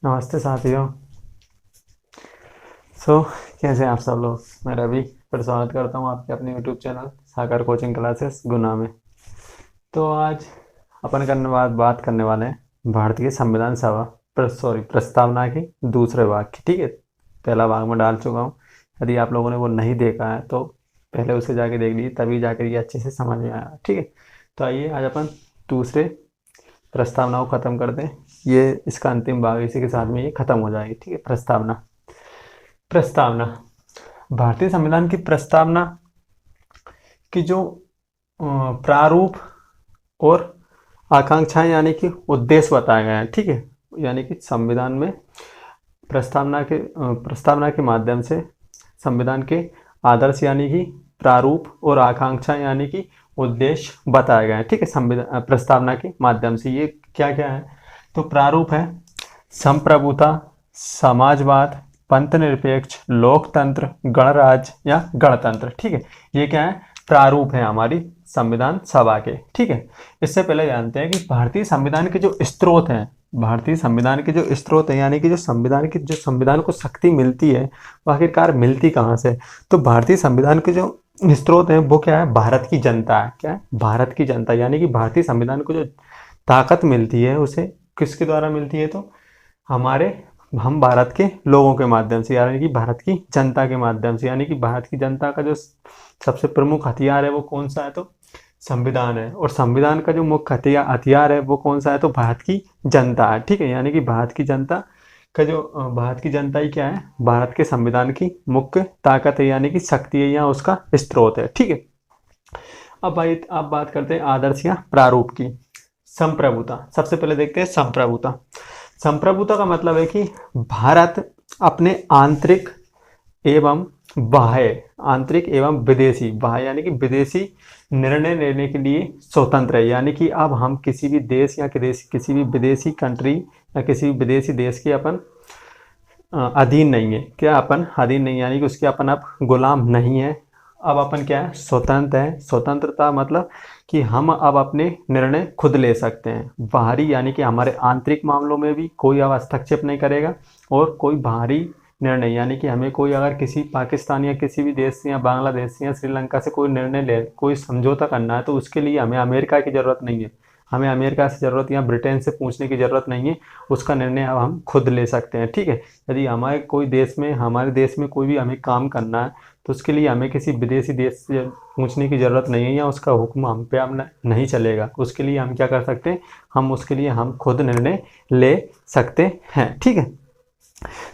नमस्ते साथियों। सो कैसे हैं आप सब लोग। मैं रवि फिर स्वागत करता हूं आपके अपने यूट्यूब चैनल सागर कोचिंग क्लासेस गुना में। तो आज अपन बात करने वाले हैं भारतीय संविधान सभा प्रस्तावना के दूसरे भाग की। ठीक है, पहला भाग में डाल चुका हूँ। यदि आप लोगों ने वो नहीं देखा है तो पहले उसे जाके देख लीजिए, तभी जाकर ये अच्छे से समझ में आया। ठीक है, तो आइए आज अपन दूसरे प्रस्तावना को ख़त्म कर दें। ये इसका अंतिम भाग, इसी के साथ में ये ख़त्म हो जाएगी। ठीक है, प्रस्तावना प्रस्तावना भारतीय संविधान की प्रस्तावना की जो प्रारूप और आकांक्षाएं यानी कि उद्देश्य बताए गए हैं। ठीक है, यानी कि संविधान में प्रस्तावना के माध्यम से संविधान के आदर्श यानी कि प्रारूप और आकांक्षा यानी कि उद्देश्य बताए गए हैं। ठीक है, संविधान प्रस्तावना के माध्यम से ये क्या क्या है। तो प्रारूप है संप्रभुता, समाजवाद, पंथनिरपेक्ष, लोकतंत्र, गणराज्य या गणतंत्र। ठीक है, ये क्या है, प्रारूप है हमारी संविधान सभा के। ठीक है, इससे पहले जानते हैं कि भारतीय संविधान के जो स्रोत हैं, भारतीय संविधान के जो स्रोत है यानी कि जो संविधान को शक्ति मिलती है वो आखिरकार मिलती कहाँ से। तो भारतीय संविधान के जो स्रोत हैं वो क्या है, भारत की जनता है। क्या है, भारत की जनता। यानी कि भारतीय संविधान को जो ताकत मिलती है उसे किसके द्वारा मिलती है, तो हम भारत के लोगों के माध्यम से, यानी कि भारत की जनता के माध्यम से। यानी कि भारत की जनता का जो सबसे प्रमुख हथियार है वो कौन सा है, तो संविधान है। और संविधान का जो मुख्य हथियार है वो कौन सा है, तो भारत की जनता है। ठीक है, यानी कि भारत की जनता ही क्या है, भारत के संविधान की मुख्य ताकत है, यानी कि शक्ति है या उसका स्रोत है। ठीक है, अब बात करते हैं आदर्श या प्रारूप की। संप्रभुता, सबसे पहले देखते हैं संप्रभुता। संप्रभुता का मतलब है कि भारत अपने आंतरिक एवं विदेशी, बाह्य यानी कि विदेशी निर्णय लेने के लिए स्वतंत्र है। यानी कि अब हम किसी भी देश या किसी भी विदेशी कंट्री या किसी भी विदेशी देश के अपन अधीन नहीं है। क्या, अपन अधीन नहीं, यानी कि उसके अपन अब गुलाम नहीं है। अब अपन क्या है, स्वतंत्र है। स्वतंत्रता मतलब कि हम अब अपने निर्णय खुद ले सकते हैं। बाहरी यानी कि हमारे आंतरिक मामलों में भी कोई अब हस्तक्षेप नहीं करेगा, और कोई बाहरी निर्णय यानी कि हमें कोई अगर किसी पाकिस्तान या किसी भी देश से या बांग्लादेश या श्रीलंका से कोई समझौता करना है तो उसके लिए हमें अमेरिका की ज़रूरत नहीं है। हमें अमेरिका से ज़रूरत या ब्रिटेन से पूछने की ज़रूरत नहीं है। उसका निर्णय अब हम खुद ले सकते हैं। ठीक है, यदि हमारे देश में कोई भी हमें काम करना है तो उसके लिए हमें किसी विदेशी देश से पूछने की ज़रूरत नहीं है, या उसका हुक्म हम पे अब नहीं चलेगा। उसके लिए हम क्या कर सकते हैं, हम खुद निर्णय ले सकते हैं। ठीक है,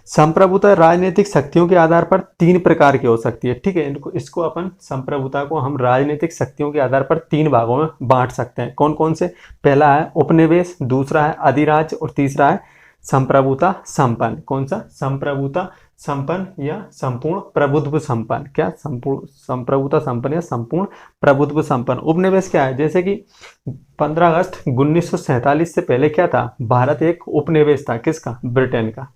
संप्रभुता राजनीतिक शक्तियों के आधार पर 3 प्रकार की हो सकती है। ठीक है, इसको अपन संप्रभुता को हम राजनीतिक शक्तियों के आधार पर 3 भागों में बांट सकते हैं। कौन कौन से, पहला है उपनिवेश, दूसरा है अधिराज्य और तीसरा है संप्रभुता संपन्न। कौन सा, संप्रभुता संपन्न या संपूर्ण प्रभुत्व संपन्न। क्या, संप्रभुता संपन्न या संपूर्ण प्रभुत्व संपन्न। उपनिवेश क्या है, जैसे कि 15 अगस्त 1947 से पहले क्या था, भारत एक उपनिवेश था। किसका, ब्रिटेन का।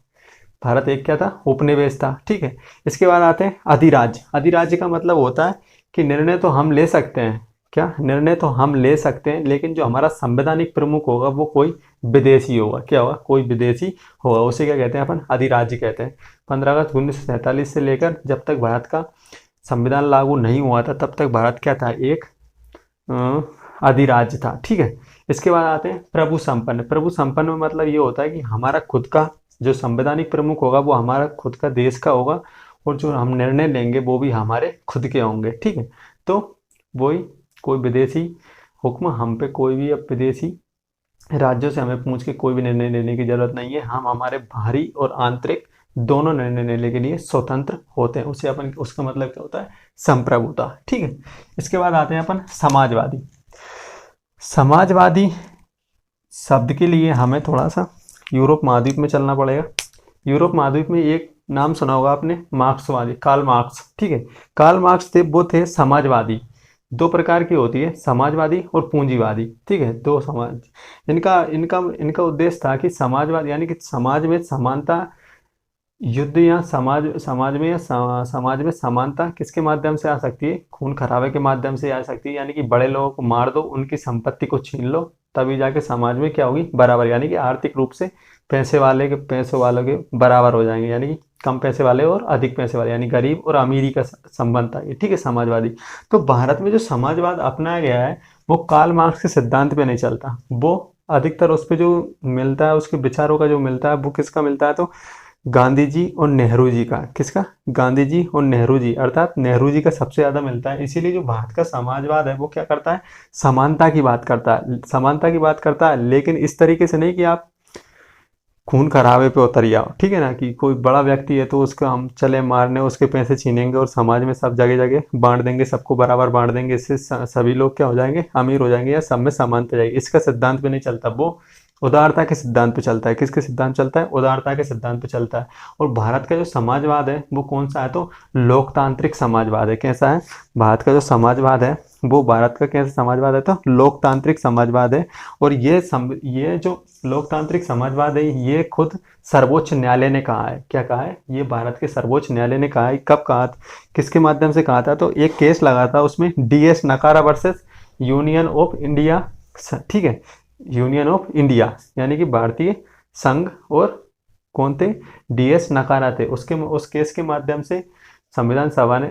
भारत एक क्या था, उपनिवेश था। ठीक है, इसके बाद आते हैं अधिराज्य। अधिराज्य का मतलब होता है कि निर्णय तो हम ले सकते हैं। क्या, निर्णय तो हम ले सकते हैं, लेकिन जो हमारा संवैधानिक प्रमुख होगा वो कोई विदेशी होगा। क्या होगा, कोई विदेशी होगा। उसे क्या कहते हैं अपन, अधिराज्य कहते हैं। 15 अगस्त 1947 से लेकर जब तक भारत का संविधान लागू नहीं हुआ था तब तक भारत क्या था, एक अधिराज्य था। ठीक है, इसके बाद आते हैं प्रभु संपन्न। प्रभु संपन्न में मतलब ये होता है कि हमारा खुद का जो संवैधानिक प्रमुख होगा वो हमारा खुद का देश का होगा, और जो हम निर्णय लेंगे वो भी हमारे खुद के होंगे। ठीक है, तो वही, कोई विदेशी हुक्म हम पे, कोई भी अब विदेशी राज्यों से हमें पूछ के कोई भी निर्णय लेने की जरूरत नहीं है। हम हमारे बाहरी और आंतरिक दोनों निर्णय लेने के लिए स्वतंत्र होते हैं। उसका मतलब क्या होता है, संप्रभुता। ठीक है, इसके बाद आते हैं अपन समाजवादी। समाजवादी शब्द के लिए हमें थोड़ा सा यूरोप महाद्वीप में चलना पड़ेगा। यूरोप महाद्वीप में एक नाम सुना होगा आपने, मार्क्सवादी, कार्ल मार्क्स। ठीक है, कार्ल मार्क्स वो थे समाजवादी। 2 प्रकार की होती है, समाजवादी और पूंजीवादी। ठीक है, 2 समाज। इनका इनका इनका उद्देश्य था कि समाजवाद यानी कि समाज में समानता, युद्ध या समाज में समानता किसके माध्यम से आ सकती है, खून खराबे के माध्यम से आ सकती है। यानी कि बड़े लोगों को मार दो, उनकी संपत्ति को छीन लो, तभी जाके समाज में क्या होगी, बराबर। यानी कि आर्थिक रूप से पैसे वाले के पैसे वालों के बराबर हो जाएंगे, यानी कि कम पैसे वाले और अधिक पैसे वाले, यानी गरीब और अमीरी का संबंध था ये, ठीक है, समाजवादी। तो भारत में जो समाजवाद अपनाया गया है वो कार्ल मार्क्स के सिद्धांत पे नहीं चलता, वो अधिकतर उस पे जो मिलता है, उसके विचारों का जो मिलता है वो किसका मिलता है, तो गांधी जी और नेहरू जी का। किसका? गांधी जी और नेहरू जी, अर्थात नेहरू जी का सबसे ज़्यादा मिलता है। इसीलिए जो भारत का समाजवाद है वो क्या करता है, समानता की बात करता है, समानता की बात करता है, लेकिन इस तरीके से नहीं कि आप खून खराबे पे उतर जाओ, ठीक है ना, कि कोई बड़ा व्यक्ति है तो उसका हम चले मारने, उसके पैसे छीनेंगे और समाज में सब जगह जगह बांट देंगे, सबको बराबर बांट देंगे, इससे सभी लोग क्या हो जाएंगे, अमीर हो जाएंगे या सब में समानता जाएगी। इसका सिद्धांत पे नहीं चलता, वो उदारता के सिद्धांत पे चलता है। किसके सिद्धांत चलता है? उदारता के सिद्धांत पे चलता है। और भारत का जो समाजवाद है वो कौन सा है, तो लोकतांत्रिक समाजवाद है। कैसा है भारत का जो समाजवाद है, वो भारत का कैसा समाजवाद है, तो लोकतांत्रिक समाजवाद है। और ये जो लोकतांत्रिक समाजवाद है ये खुद सर्वोच्च न्यायालय ने कहा है। क्या कहा है? ये भारत के सर्वोच्च न्यायालय ने कहा है। कब कहा था, किसके माध्यम से कहा था, तो एक केस लगा था उसमें, DS नकारा वर्सेस यूनियन ऑफ इंडिया, ठीक है, यूनियन ऑफ इंडिया, यानी कि भारतीय संघ, और कौन थे, DS नकारा थे। उस केस के माध्यम से संविधान सभा ने,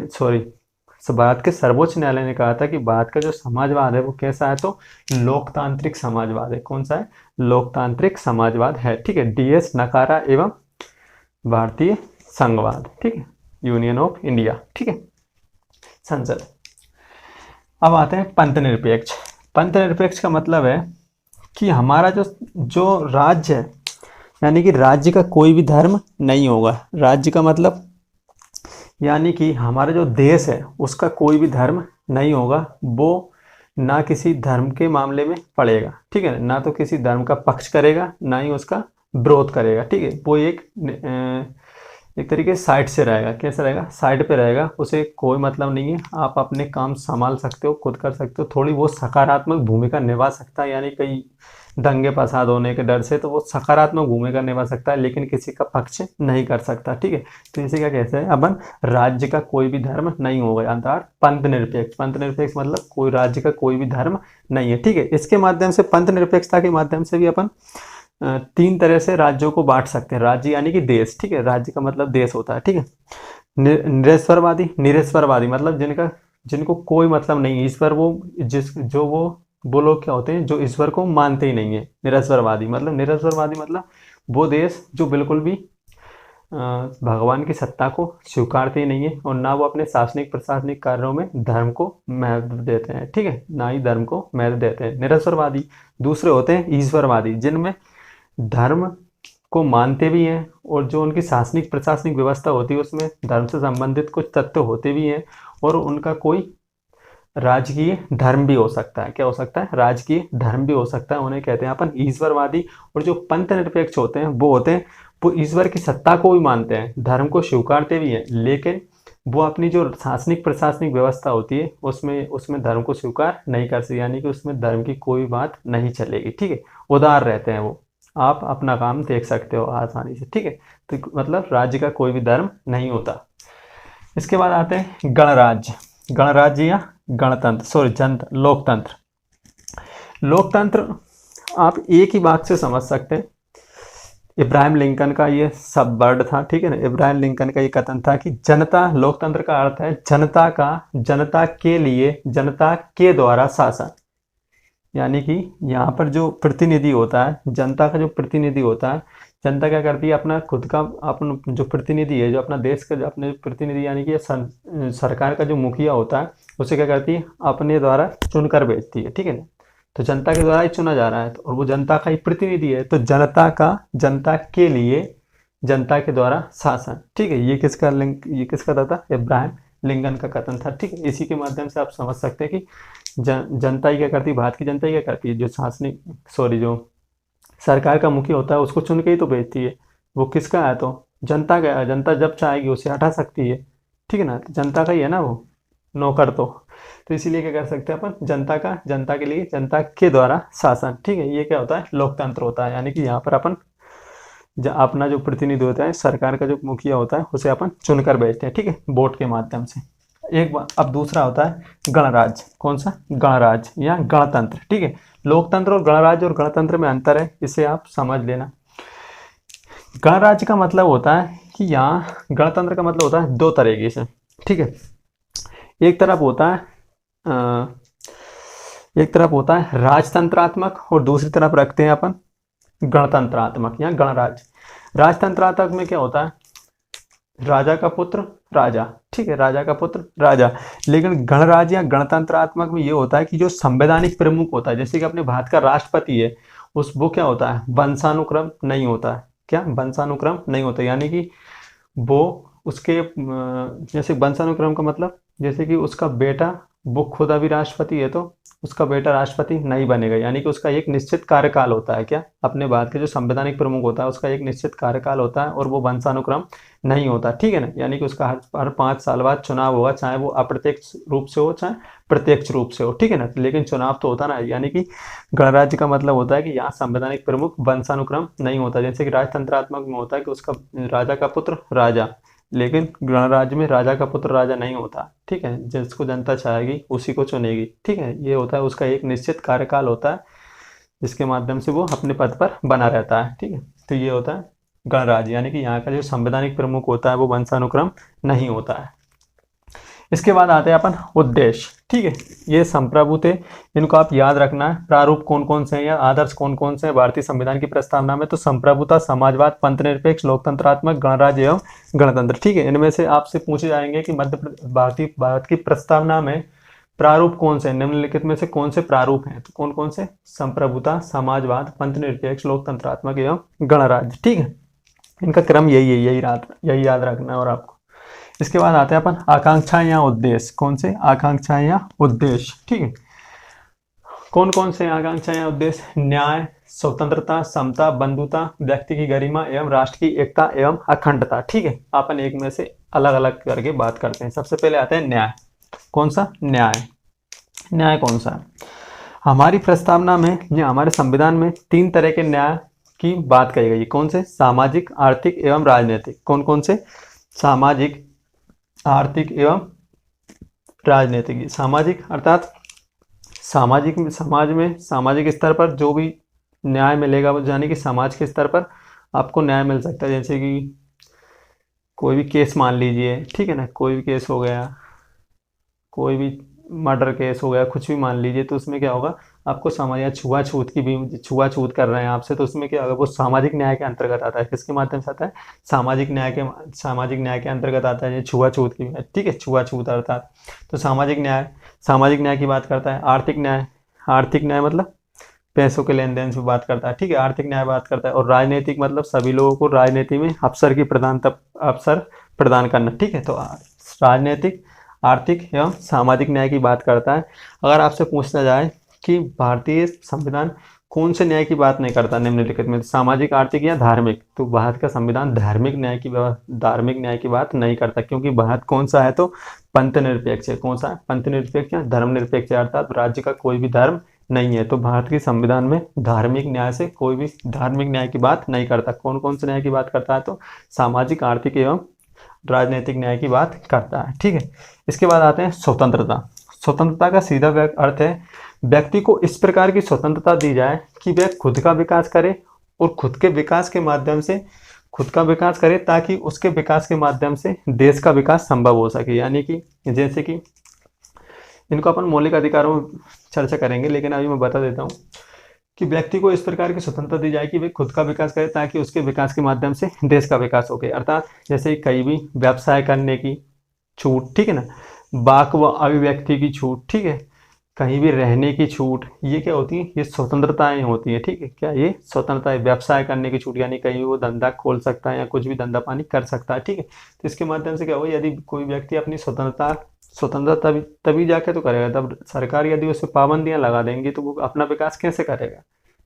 भारत के सर्वोच्च न्यायालय ने कहा था कि भारत का जो समाजवाद है वो कैसा है, तो लोकतांत्रिक समाजवाद है। कौन सा है? लोकतांत्रिक समाजवाद है, ठीक है। DS नकारा एवं भारतीय संघवाद, ठीक है, यूनियन ऑफ इंडिया, ठीक है, संसद। अब आते हैं पंथ निरपेक्ष। पंथ निरपेक्ष का मतलब है कि हमारा जो राज्य है, यानी कि राज्य का कोई भी धर्म नहीं होगा। राज्य का मतलब यानी कि हमारा जो देश है उसका कोई भी धर्म नहीं होगा, वो ना किसी धर्म के मामले में पड़ेगा, ठीक है, ना तो किसी धर्म का पक्ष करेगा, ना ही उसका विरोध करेगा, ठीक है। वो एक तरीके से साइड से रहेगा। कैसा रहेगा? साइड पे रहेगा, उसे कोई मतलब नहीं है, आप अपने काम संभाल सकते हो, खुद कर सकते हो, थोड़ी बहुत सकारात्मक भूमिका निभा सकता है, यानी कई दंगे फसाद होने के डर से तो वो सकारात्मक भूमिका निभा सकता है, लेकिन किसी का पक्ष नहीं कर सकता, ठीक है। तो इसे क्या कहते हैं अपन, राज्य का कोई भी धर्म नहीं होगा, अर्थात पंथ निरपेक्ष। पंथ निरपेक्ष मतलब कोई राज्य का कोई भी धर्म नहीं है, ठीक है। इसके माध्यम से, पंथ निरपेक्षता के माध्यम से भी अपन 3 तरह से राज्यों को बांट सकते हैं। राज्य यानी कि देश, ठीक है, राज्य का मतलब देश होता है, ठीक है। निरेश्वरवादी, निरेश्वरवादी मतलब जिनको कोई मतलब नहीं है ईश्वर, वो लोग क्या होते हैं जो ईश्वर को मानते ही नहीं है। निरेश्वरवादी मतलब वो देश जो बिल्कुल भी भगवान की सत्ता को स्वीकारते ही नहीं है, और ना वो अपने शासनिक प्रशासनिक कार्यों में धर्म को महत्व देते हैं, ठीक है, ना ही धर्म को महत्व देते हैं निरेश्वरवादी। दूसरे होते हैं ईश्वरवादी, जिनमें धर्म को मानते भी हैं और जो उनकी शासनिक प्रशासनिक व्यवस्था होती है उसमें धर्म से संबंधित कुछ तत्व होते भी हैं, और उनका कोई राजकीय धर्म भी हो सकता है। क्या हो सकता है? राजकीय धर्म भी हो सकता है। उन्हें कहते हैं अपन ईश्वरवादी। और जो पंथ निरपेक्ष होते हैं वो ईश्वर की सत्ता को भी मानते हैं, धर्म को स्वीकारते भी हैं, लेकिन वो अपनी जो शासनिक प्रशासनिक व्यवस्था होती है उसमें धर्म को स्वीकार नहीं कर सकते, यानी कि उसमें धर्म की कोई बात नहीं चलेगी, ठीक है। उदार रहते हैं वो, आप अपना काम देख सकते हो आसानी से, ठीक है। तो मतलब राज्य का कोई भी धर्म नहीं होता। इसके बाद आते हैं गणराज्य। गणराज्य या गणतंत्र, लोकतंत्र आप एक ही बात से समझ सकते हैं। इब्राहिम लिंकन का ये सब वर्ड था, ठीक है ना। इब्राहिम लिंकन का ये कथन था कि जनता, लोकतंत्र का अर्थ है जनता के लिए, जनता के द्वारा शासन। यानी कि यहाँ पर जो प्रतिनिधि होता है, जनता का जो प्रतिनिधि होता है, जनता क्या करती है, अपना खुद का अपना जो प्रतिनिधि है, जो अपना देश का जो अपने प्रतिनिधि यानी कि सरकार का जो मुखिया होता है, उसे क्या करती है, अपने द्वारा चुनकर भेजती है, ठीक है ना। तो जनता के द्वारा ही चुना जा रहा है, और वो जनता का ही प्रतिनिधि है, तो जनता के लिए, जनता के द्वारा शासन, ठीक है। ये किसका था? इब्राहिम लिंकन का कथन था, ठीक है। इसी के माध्यम से आप समझ सकते हैं कि जनता ही क्या करती है, भारत की जनता ही क्या करती है, जो सरकार का मुखिया होता है उसको चुन के ही तो भेजती है। वो किसका है? तो जनता का है। जनता जब चाहेगी उसे हटा सकती है, ठीक है ना। तो जनता का ही है ना वो नौकर। तो इसीलिए क्या कर सकते हैं अपन, जनता के लिए, जनता के द्वारा शासन, ठीक है। ये क्या होता है? लोकतंत्र होता है। यानी कि यहाँ पर अपन अपना जो प्रतिनिधि होता है, सरकार का जो मुखिया होता है, उसे अपन चुनकर भेजते हैं, ठीक है, वोट के माध्यम से। एक बार अब दूसरा होता है गणराज्य। कौन सा? गणराज्य या गणतंत्र, ठीक है। लोकतंत्र और गणराज्य और गणतंत्र में अंतर है, इसे आप समझ लेना। गणराज्य का मतलब होता है कि यहाँ गणतंत्र का मतलब होता है दो तरीके से, ठीक है। एक तरफ होता है एक तरफ होता है राजतंत्रात्मक और दूसरी तरफ रखते हैं अपन गणतंत्रात्मक या गणराज्य। राजतंत्रात्मक में क्या होता है, राजा का पुत्र राजा, ठीक है, राजा का पुत्र राजा। लेकिन गणराज्य या गणतंत्रात्मक में ये होता है कि जो संवैधानिक प्रमुख होता है, जैसे कि अपने भारत का राष्ट्रपति है, उस वो क्या होता है, वंशानुक्रम नहीं होता है। क्या वंशानुक्रम नहीं होता, यानी कि वो उसके जैसे वंशानुक्रम का मतलब जैसे कि उसका बेटा वो खुद अभी राष्ट्रपति है तो उसका बेटा राष्ट्रपति नहीं बनेगा, यानी कि उसका एक निश्चित कार्यकाल होता है। क्या, अपने भारत के जो संवैधानिक प्रमुख होता है उसका एक निश्चित कार्यकाल होता है और वो वंशानुक्रम नहीं होता, ठीक है ना। यानी कि उसका हर 5 साल बाद चुनाव होगा, चाहे वो अप्रत्यक्ष रूप से हो चाहे प्रत्यक्ष रूप से हो, ठीक है ना। लेकिन चुनाव तो होता ना, यानी कि गणराज्य का मतलब होता है कि यहाँ संवैधानिक प्रमुख वंशानुक्रम नहीं होता, जैसे कि राजतंत्रात्मक में होता है कि उसका राजा का पुत्र राजा, लेकिन गणराज्य में राजा का पुत्र राजा नहीं होता, ठीक है। जिसको जनता चाहेगी उसी को चुनेगी, ठीक है। ये होता है, उसका एक निश्चित कार्यकाल होता है जिसके माध्यम से वो अपने पद पर बना रहता है, ठीक है। तो ये होता है गणराज्य, यानी कि यहाँ का जो संवैधानिक प्रमुख होता है वो वंशानुक्रम नहीं होता है। इसके बाद आते हैं अपन उद्देश्य, ठीक है। ये संप्रभु थे, इनको आप याद रखना है। प्रारूप कौन कौन से हैं या आदर्श कौन कौन से हैं भारतीय संविधान की प्रस्तावना में, तो संप्रभुता, समाजवाद, पंथनिरपेक्ष, लोकतंत्रात्मक, गणराज्य एवं गणतंत्र, ठीक है। इनमें से आपसे पूछे जाएंगे कि भारत की प्रस्तावना में प्रारूप कौन से, निम्नलिखित में से कौन से प्रारूप हैं, तो कौन कौन से, संप्रभुता, समाजवाद, पंथनिरपेक्ष, लोकतंत्रात्मक एवं गणराज्य, ठीक है। इनका क्रम यही है, यही याद रखना है और आपको। इसके बाद आते हैं अपन आकांक्षाएं या उद्देश्य, कौन से, आकांक्षाएं या उद्देश्य, ठीक है। कौन कौन से आकांक्षाएं या उद्देश्य, न्याय, स्वतंत्रता, समता, बंधुता, व्यक्ति की गरिमा एवं राष्ट्र की एकता एवं अखंडता, ठीक है। अपन एक में से अलग अलग करके बात करते हैं। सबसे पहले आते हैं न्याय। कौन सा, न्याय। न्याय कौन सा है, हमारी प्रस्तावना में या हमारे संविधान में 3 तरह के न्याय की बात कही गई है। कौन से, सामाजिक, आर्थिक एवं राजनीतिक। कौन कौन से, सामाजिक, आर्थिक एवं राजनीतिक। सामाजिक अर्थात सामाजिक समाज में सामाजिक स्तर पर जो भी न्याय मिलेगा वो, यानी कि समाज के स्तर पर आपको न्याय मिल सकता है। जैसे कि कोई भी केस मान लीजिए, ठीक है ना, कोई भी केस हो गया, कोई भी मर्डर केस हो गया, कुछ भी मान लीजिए, तो उसमें क्या होगा, आपको समाज या छुआछूत की भी, छुआछूत कर रहे हैं आपसे, तो उसमें क्या होगा, वो सामाजिक न्याय के अंतर्गत आता है। किसके माध्यम से आता है, सामाजिक न्याय के अंतर्गत आता है, ये छुआछूत की, ठीक है, छुआछूत अर्थात। तो सामाजिक न्याय की बात करता है। आर्थिक न्याय मतलब पैसों के लेन देन से बात करता है, ठीक है, आर्थिक न्याय बात करता है। और राजनीतिक मतलब सभी लोगों को राजनीति में अवसर प्रदान करना, ठीक है। तो राजनीतिक, आर्थिक एवं सामाजिक न्याय की बात करता है। अगर आपसे पूछना जाए कि भारतीय संविधान कौन से न्याय की बात नहीं करता निम्नलिखित में, सामाजिक, आर्थिक या धार्मिक, तो भारत का संविधान धार्मिक न्याय की बात नहीं करता, क्योंकि भारत कौन सा है, तो पंथनिरपेक्ष है। कौन सा है, पंथनिरपेक्ष या धर्मनिरपेक्ष, अर्थात राज्य का कोई भी धर्म नहीं है। तो भारत के संविधान में धार्मिक न्याय से कोई भी धार्मिक न्याय की बात नहीं करता। कौन कौन से न्याय की बात करता है, तो सामाजिक, आर्थिक एवं राजनीतिक न्याय की बात करता है, ठीक है। इसके बाद आते हैं स्वतंत्रता। स्वतंत्रता का सीधा अर्थ है व्यक्ति को इस प्रकार की स्वतंत्रता दी जाए कि वह खुद का विकास करे और खुद के विकास के माध्यम से खुद का विकास करे, ताकि उसके विकास के माध्यम से देश का विकास संभव हो सके। यानी कि जैसे कि इनको अपन मौलिक अधिकारों में चर्चा करेंगे, लेकिन अभी मैं बता देता हूँ कि व्यक्ति को इस प्रकार की स्वतंत्रता दी जाए कि वे खुद का विकास करे, ताकि उसके विकास के माध्यम से देश का विकास हो गए। अर्थात जैसे कहीं भी व्यवसाय करने की छूट, ठीक है ना, वाक व अभिव्यक्ति की छूट, ठीक है, कहीं भी रहने की छूट, ये क्या होती है, ये स्वतंत्रताएं होती है, ठीक है। क्या, ये स्वतंत्रता, व्यवसाय करने की छूट, यानी कहीं वो धंधा खोल सकता है या कुछ भी धंधा पानी कर सकता है, ठीक है। तो इसके माध्यम से क्या होगा, यदि कोई व्यक्ति अपनी स्वतंत्रता तभी जाके तो करेगा, तब सरकार यदि उस पर पाबंदियां लगा देंगी तो वो अपना विकास कैसे करेगा,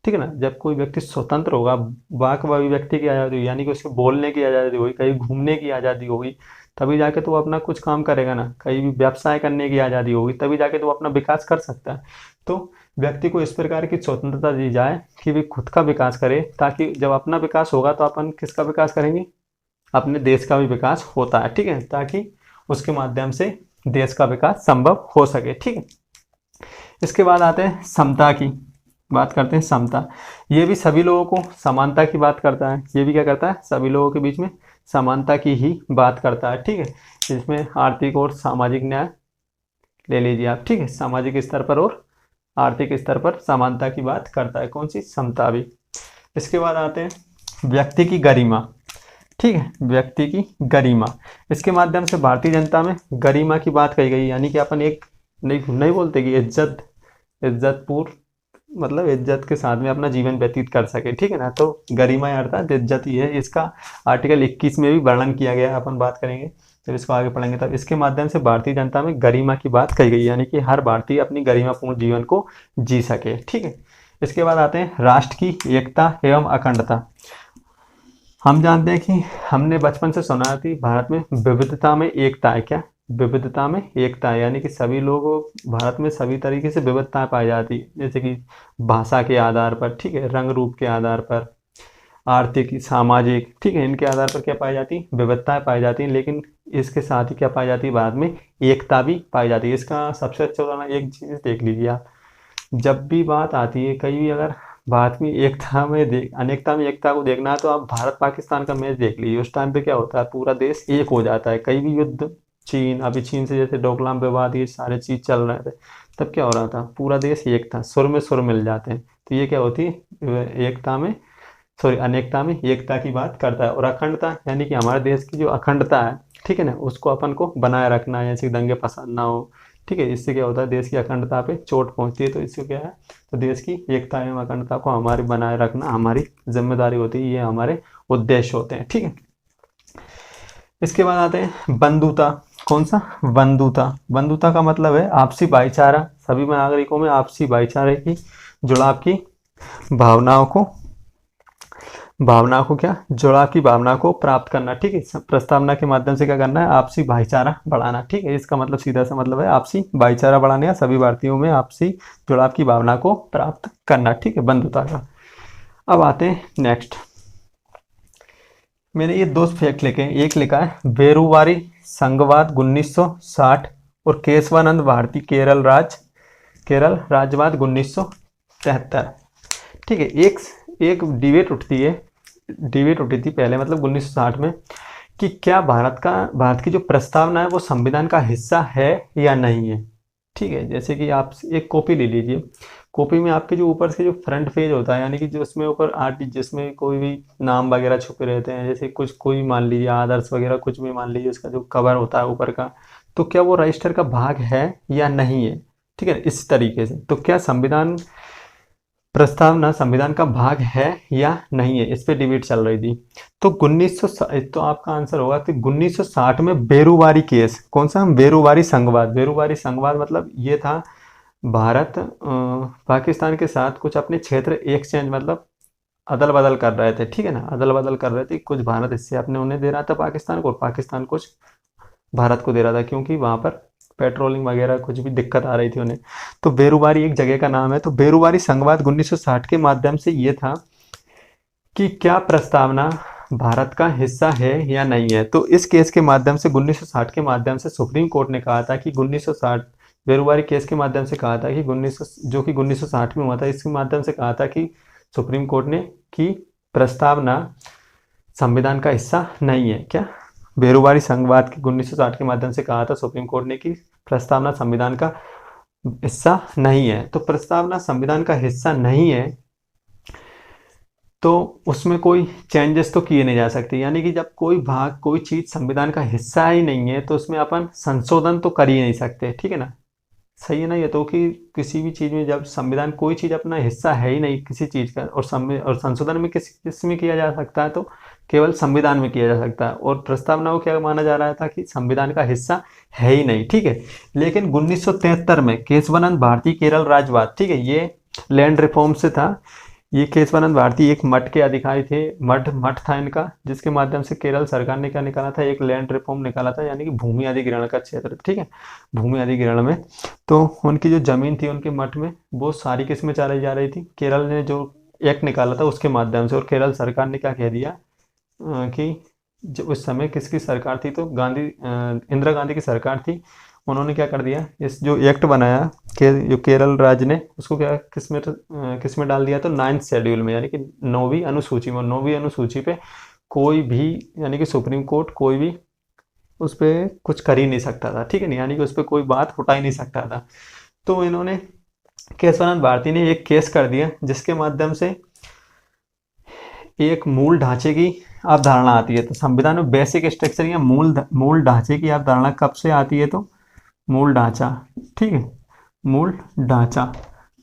ठीक है ना। जब कोई व्यक्ति स्वतंत्र होगा, वाक व अभिव्यक्ति की आज़ादी, यानी कि उसके बोलने की आज़ादी होगी, कहीं घूमने की आज़ादी होगी, तभी जाके तो वो अपना कुछ काम करेगा ना। कहीं भी व्यवसाय करने की आज़ादी होगी, तभी जाके तो वो अपना विकास कर सकता है। तो व्यक्ति को इस प्रकार की स्वतंत्रता दी जाए कि वे खुद का विकास करे, ताकि जब अपना विकास होगा तो अपन किसका विकास करेंगे, अपने देश का भी विकास होता है, ठीक है, ताकि उसके माध्यम से देश का विकास संभव हो सके, ठीक है। इसके बाद आते हैं समता की। बात करते हैं समता। ये भी सभी लोगों को समानता की बात करता है। ये भी क्या करता है, सभी लोगों के बीच में समानता की ही बात करता है, ठीक है। इसमें आर्थिक और सामाजिक न्याय ले लीजिए आप, ठीक है। सामाजिक स्तर पर और आर्थिक स्तर पर समानता की बात करता है, कौन सी, समता भी। इसके बाद आते हैं व्यक्ति की गरिमा, ठीक है, व्यक्ति की गरिमा। इसके माध्यम से भारतीय जनता में गरिमा की बात कही गई, यानी कि अपन एक नहीं बोलते कि इज्जतपूर्ण, मतलब इज्जत के साथ में अपना जीवन व्यतीत कर सके, ठीक है ना। तो गरिमा अर्थात इज्जत ही है। इसका आर्टिकल 21 में भी वर्णन किया गया है, अपन बात करेंगे जब इसको आगे पढ़ेंगे तब। इसके माध्यम से भारतीय जनता में गरिमा की बात कही गई, यानी कि हर भारतीय अपनी गरिमापूर्ण जीवन को जी सके, ठीक है। इसके बाद आते हैं राष्ट्र की एकता एवं अखंडता। हम जानते हैं कि हमने बचपन से सुना थी भारत में विविधता में एकता है, क्या, विविधता में एकता है, यानी कि सभी लोगों, भारत में सभी तरीके से विविधताएं पाई जाती है, जैसे कि भाषा के आधार पर, ठीक है, रंग रूप के आधार पर, आर्थिक सामाजिक, ठीक है, इनके आधार पर क्या पाई जाती, विविधताएं पाई जाती हैं। लेकिन इसके साथ ही क्या पाई जाती है, भारत में एकता भी पाई जाती है। इसका सबसे अच्छा उदाहरण एक चीज़ देख लीजिए आप, जब भी बात आती है कहीं भी, अगर भारत में एकता में अनेकता में एकता को देखना है तो आप भारत पाकिस्तान का मैच देख लीजिए। उस टाइम पे क्या होता है, पूरा देश एक हो जाता है। कहीं भी युद्ध, चीन, अभी चीन से जैसे डोकलाम विवाद, ये सारे चीज़ चल रहे थे, तब क्या हो रहा था, पूरा देश एक था, सुर में सुर मिल जाते हैं। तो ये क्या होती है, एकता में, सॉरी, अनेकता में एकता की बात करता है। और अखंडता, यानी कि हमारे देश की जो अखंडता है, ठीक है ना, उसको अपन को बनाए रखना है, जैसे दंगे फसाद ना हो, ठीक है। इससे क्या होता है, देश की अखंडता पे चोट पहुंचती है। तो इससे क्या है, तो देश की एकता एवं अखंडता को हमारी बनाए रखना हमारी जिम्मेदारी होती है, ये हमारे उद्देश्य होते हैं, ठीक है। इसके बाद आते हैं बंधुता। कौन सा, बंधुता। बंधुता का मतलब है आपसी भाईचारा, सभी नागरिकों में आपसी भाईचारे की, जुड़ाव की भावनाओं को क्या, जुड़ाव की भावना को प्राप्त करना, ठीक है। प्रस्तावना के माध्यम से क्या करना है, आपसी भाईचारा बढ़ाना, ठीक है। इसका मतलब सीधा सा मतलब है आपसी भाईचारा बढ़ाने या सभी भारतीयों में आपसी जुड़ाव की भावना को प्राप्त करना, ठीक है, बंधुता का। अब आते हैं नेक्स्ट, मैंने ये दो फैक्ट लिखे हैं। एक लिखा है बेरुवारी संघवाद 1960 और केशवानंद भारती केरल राज्यवाद 1973, ठीक है। एक डिबेट उठी थी पहले, मतलब 1960 में, कि क्या भारत की जो प्रस्तावना है वो संविधान का हिस्सा है या नहीं है, ठीक है। जैसे कि आप एक कॉपी ले लीजिए, कॉपी में आपके जो ऊपर से जो फ्रंट पेज होता है, यानी कि जो उसमें ऊपर जिसमें कोई भी नाम वगैरह छुपे रहते हैं, जैसे कोई मान लीजिए आदर्श वगैरह कुछ भी मान लीजिए, उसका जो कवर होता है ऊपर का, तो क्या वो रजिस्टर का भाग है या नहीं है, ठीक है। इस तरीके से, तो क्या प्रस्तावना संविधान का भाग है या नहीं है, इस पे डिबेट चल रही थी। तो 1960, तो आपका आंसर होगा कि 1960 में बेरुवारी केस, कौन सा, बेरुवारी संघवाद मतलब ये था, भारत पाकिस्तान के साथ कुछ अपने क्षेत्र एक्सचेंज, मतलब अदल बदल कर रहे थे, ठीक है ना, अदल बदल कर रहे थे। कुछ भारत हिस्से अपने उन्हें दे रहा था पाकिस्तान को, और पाकिस्तान कुछ भारत को दे रहा था, क्योंकि वहाँ पर पेट्रोलिंग वगैरह कुछ भी दिक्कत आ रही थी उन्हें। तो बेरुवारी एक जगह का नाम है। तो बेरुवारी संघवाद 1960 के माध्यम से ये था कि क्या प्रस्तावना भारत का हिस्सा है या नहीं है। तो इस केस के माध्यम से 1960 के माध्यम से सुप्रीम कोर्ट ने कहा था कि 1960 बेरुवारी केस के माध्यम से कहा था कि 1960 में हुआ था, इसके माध्यम से कहा था कि सुप्रीम कोर्ट ने कि प्रस्तावना संविधान का हिस्सा नहीं है। क्या, बेरुवारी संघवाद के 1960 के माध्यम से कहा था सुप्रीम कोर्ट ने कि प्रस्तावना संविधान का हिस्सा नहीं है। तो प्रस्तावना संविधान का हिस्सा नहीं है तो उसमें कोई चेंजेस तो किए नहीं जा सकते, यानी कि जब कोई चीज़ संविधान का हिस्सा ही नहीं है तो उसमें अपन संशोधन तो कर ही नहीं सकते, ठीक है ना, सही है ना। ये तो कि किसी भी चीज़ में जब संविधान, कोई चीज़ अपना हिस्सा है ही नहीं किसी चीज़ का, और संशोधन में किस में किया जा सकता है, तो केवल संविधान में किया जा सकता है। और प्रस्तावना को क्या माना जा रहा था कि संविधान का हिस्सा है ही नहीं, ठीक है। लेकिन 1973 में केशवानंद भारती केरल राज्यवाद, ठीक है, ये लैंड रिफॉर्म से था। ये केशवानंद भारती एक मठ के अधिकारी थे, मठ था इनका, जिसके माध्यम से केरल सरकार ने क्या निकाला था, एक लैंड रिफॉर्म निकाला था, यानी कि भूमि अधिग्रहण का क्षेत्र, ठीक है, भूमि अधिग्रहण में। तो उनकी जो जमीन थी उनके मठ में, वो सारी किस्में चलाई जा रही थी। केरल ने जो एक्ट निकाला था उसके माध्यम से, और केरल सरकार ने क्या कह दिया कि जब उस समय किसकी सरकार थी, तो इंदिरा गांधी की सरकार थी। उन्होंने क्या कर दिया, इस जो एक्ट बनाया जो केरल राज्य ने, उसको क्या किस में डाल दिया, तो 9th शेड्यूल में, यानी कि 9वीं अनुसूची में। 9वीं अनुसूची पे कोई भी, यानी कि सुप्रीम कोर्ट कोई भी उस पर कुछ कर ही नहीं सकता था, ठीक है नहीं, यानी कि उस पर कोई बात उठा ही नहीं सकता था। तो इन्होंने, केशवानंद भारती ने एक केस कर दिया जिसके माध्यम से एक मूल ढांचे की अवधारणा आती है। तो संविधान में बेसिक स्ट्रक्चर या मूल ढांचे की अवधारणा कब से आती है, तो मूल ढांचा, ठीक है, मूल ढांचा,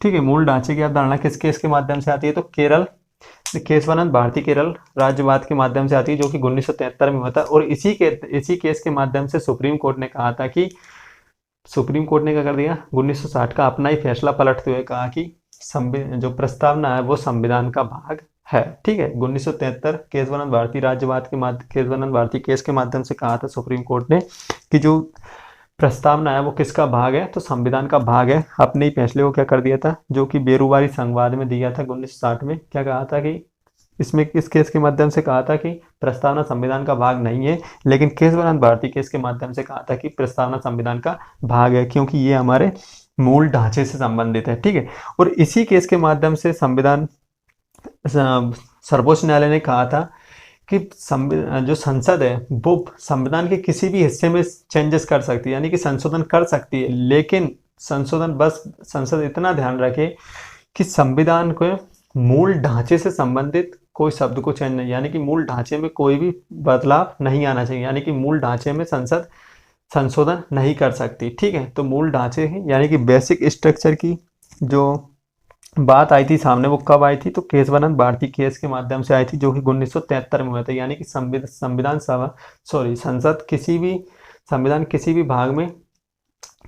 ठीक है, मूल ढांचे की अवधारणा किस केस के माध्यम से आती है, तो केशवानंद भारती केरल राज्यवाद के माध्यम से आती है, जो कि 1973 में हुआ था। और इसी केस के माध्यम से सुप्रीम कोर्ट ने कहा था कि, सुप्रीम कोर्ट ने क्या कर दिया, 1960 का अपना ही फैसला पलटते हुए कहा कि जो प्रस्तावना है वो संविधान का भाग है, ठीक है। 1973 केशवानंद भारती केस के माध्यम से कहा था सुप्रीम कोर्ट ने कि जो प्रस्तावना है वो किसका भाग है, तो संविधान का भाग है। अपने ही फैसले को क्या कर दिया था, जो कि बेरुवारी संघवाद में दिया था 1960 में, क्या कहा था कि इसमें इस केस के माध्यम से कहा था कि प्रस्तावना संविधान का भाग नहीं है, लेकिन केशवानंद भारती केस के माध्यम से कहा था कि प्रस्तावना संविधान का भाग है, क्योंकि ये हमारे मूल ढांचे से संबंधित है, ठीक है। और इसी केस के माध्यम से सर्वोच्च न्यायालय ने कहा था कि जो संसद है वो संविधान के किसी भी हिस्से में चेंजेस कर सकती है, यानी कि संशोधन कर सकती है, लेकिन संसद इतना ध्यान रखे कि संविधान को मूल ढांचे से संबंधित कोई शब्द को चेंज नहीं, यानी कि मूल ढांचे में कोई भी बदलाव नहीं आना चाहिए, यानी कि मूल ढांचे में संसद संशोधन नहीं कर सकती, ठीक है। तो मूल ढांचे यानी कि बेसिक स्ट्रक्चर की जो बात आई थी सामने, वो कब आई थी, तो केशवानंद भारती केस के माध्यम से आई थी, जो कि 1973 में हुआ था। यानी कि संविधान किसी भी भाग में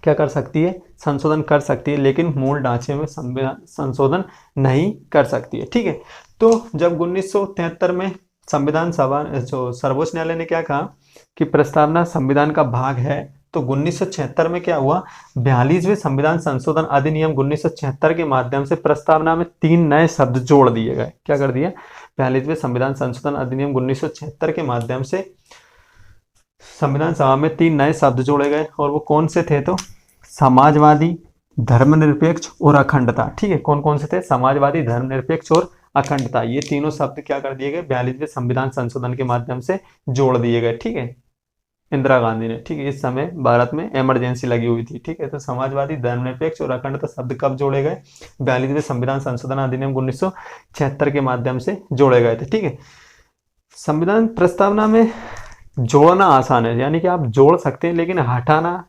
क्या कर सकती है, संशोधन कर सकती है, लेकिन मूल ढांचे में संशोधन नहीं कर सकती है, ठीक है। तो जब 1973 में संविधान सभा जो सर्वोच्च न्यायालय ने क्या कहा कि प्रस्तावना संविधान का भाग है, तो 1976 में क्या हुआ, 42वें संविधान संशोधन अधिनियम 1976 के माध्यम से प्रस्तावना में 3 नए शब्द जोड़ दिए गए। क्या कर दिया, 42वें संविधान संशोधन अधिनियम 1976 के माध्यम से संविधान सभा में 3 नए शब्द जोड़े गए, और वो कौन से थे, तो समाजवादी, धर्मनिरपेक्ष और अखंडता, ठीक है। कौन कौन से थे, समाजवादी, धर्मनिरपेक्ष और अखंडता, ये तीनों शब्द क्या कर दिए गए, 42वें संविधान संशोधन के माध्यम से जोड़ दिए गए, ठीक है, इंदिरा गांधी ने, ठीक है। इस समय भारत में इमरजेंसी लगी हुई थी, ठीक है। तो समाजवादी, धर्मनिरपेक्ष और अखंडता शब्द कब जोड़े गए, 42वें संविधान संशोधन अधिनियम 1976 के माध्यम से जोड़े गए थे, ठीक है। संविधान प्रस्तावना में जोड़ना आसान है, यानी कि आप जोड़ सकते हैं, लेकिन हटाना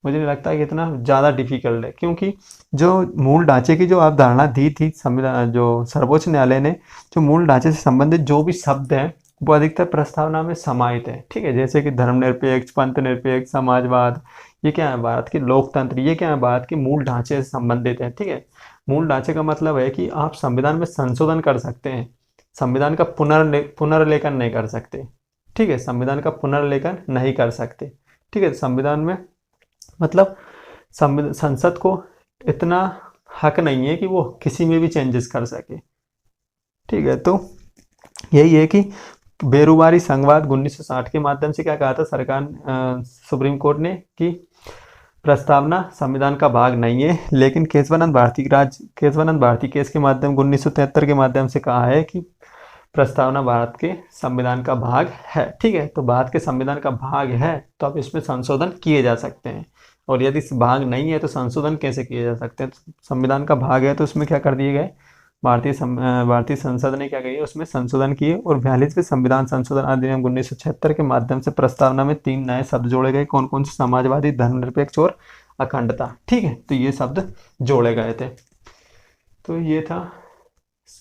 मुझे नहीं लगता कि इतना ज़्यादा डिफिकल्ट है, क्योंकि जो मूल ढांचे की जो अवधारणा दी थी संविधान, जो सर्वोच्च न्यायालय ने, जो मूल ढांचे से संबंधित जो भी शब्द हैं वो अधिकतर प्रस्तावना में समाहित है, ठीक है। जैसे कि धर्मनिरपेक्ष, पंथ निरपेक्ष, समाजवाद, ये क्या है, भारत की लोकतंत्र, ये क्या है, भारत के मूल ढांचे से संबंधित है, ठीक है। मूल ढांचे का मतलब है कि आप संविधान में संशोधन कर सकते हैं, संविधान का पुनर्लेखन नहीं कर सकते, ठीक है, संविधान का पुनर्लेखन नहीं कर सकते, ठीक है। संविधान में मतलब संसद को इतना हक नहीं है कि वो किसी में भी चेंजेस कर सके, ठीक है। तो यही है कि बेरुवारी संघवाद 1960 के माध्यम से क्या कहा था सुप्रीम कोर्ट ने कि प्रस्तावना संविधान का भाग नहीं है, लेकिन केशवानंद भारती केस के माध्यम 1973 के माध्यम से कहा है कि प्रस्तावना भारत के संविधान का भाग है, ठीक है। तो भारत के संविधान का भाग है तो अब इसमें संशोधन किए जा सकते हैं, और यदि भाग नहीं है तो संशोधन कैसे किए जा सकते हैं। तो संविधान का भाग है तो उसमें क्या कर दिए गए, भारतीय संसद ने क्या किया, उसमें संशोधन किए, और 42वें संविधान संशोधन अधिनियम 1976 के माध्यम से प्रस्तावना में 3 नए शब्द जोड़े गए। कौन कौन से, समाजवादी, धर्मनिरपेक्ष और अखंडता, ठीक है। तो ये शब्द जोड़े गए थे। तो ये था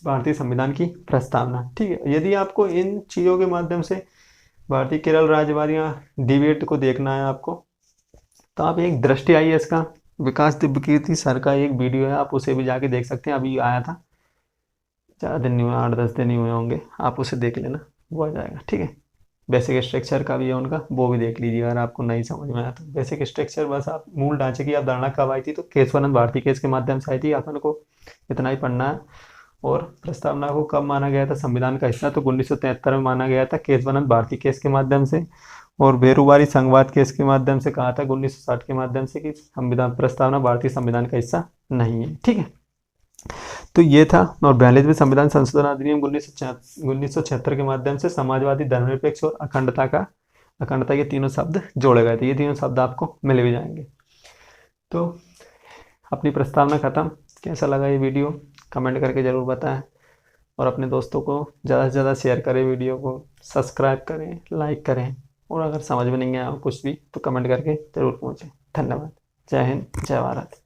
भारतीय संविधान की प्रस्तावना, ठीक है। यदि आपको इन चीज़ों के माध्यम से भारतीय केरल राज्यवाद या डिबेट को देखना है आपको, तो आप एक दृष्टि IAS का विकास दिव्यकीर्ति सर का एक वीडियो है, आप उसे भी जाके देख सकते हैं, अभी आया था, ज़्यादा दिन नहीं हुए, 8-10 दिन ही हुए होंगे, आप उसे देख लेना, वो आ जाएगा, ठीक है। बेसिक स्ट्रक्चर का भी है उनका, वो भी देख लीजिए अगर आपको नहीं समझ में आया तो। बेसिक स्ट्रक्चर बस आप मूल ढांचे की अवधारणा कब आई थी, तो केशवानंद भारती केस के माध्यम से आई थी, अपन को इतना ही पढ़ना है। और प्रस्तावना को कब माना गया था संविधान का हिस्सा, तो 1973 में माना गया था केशवानंद भारती केस के माध्यम से। और बेरुबारी संघवाद केस के माध्यम से कहा था 1960 के माध्यम से कि संविधान प्रस्तावना भारतीय संविधान का हिस्सा नहीं है। ठीक है, तो ये था। और 42वें संविधान संशोधन अधिनियम 1976 के माध्यम से समाजवादी, धर्मनिरपेक्ष और अखंडता के तीनों शब्द जोड़े गए थे। ये तीनों शब्द आपको मिल भी जाएंगे। तो अपनी प्रस्तावना खत्म। कैसा लगा ये वीडियो कमेंट करके ज़रूर बताएं, और अपने दोस्तों को ज़्यादा से ज़्यादा शेयर करें, वीडियो को सब्सक्राइब करें, लाइक करें, और अगर समझ में नहीं आया कुछ भी तो कमेंट करके ज़रूर पूछें। धन्यवाद। जय हिंद, जय भारत।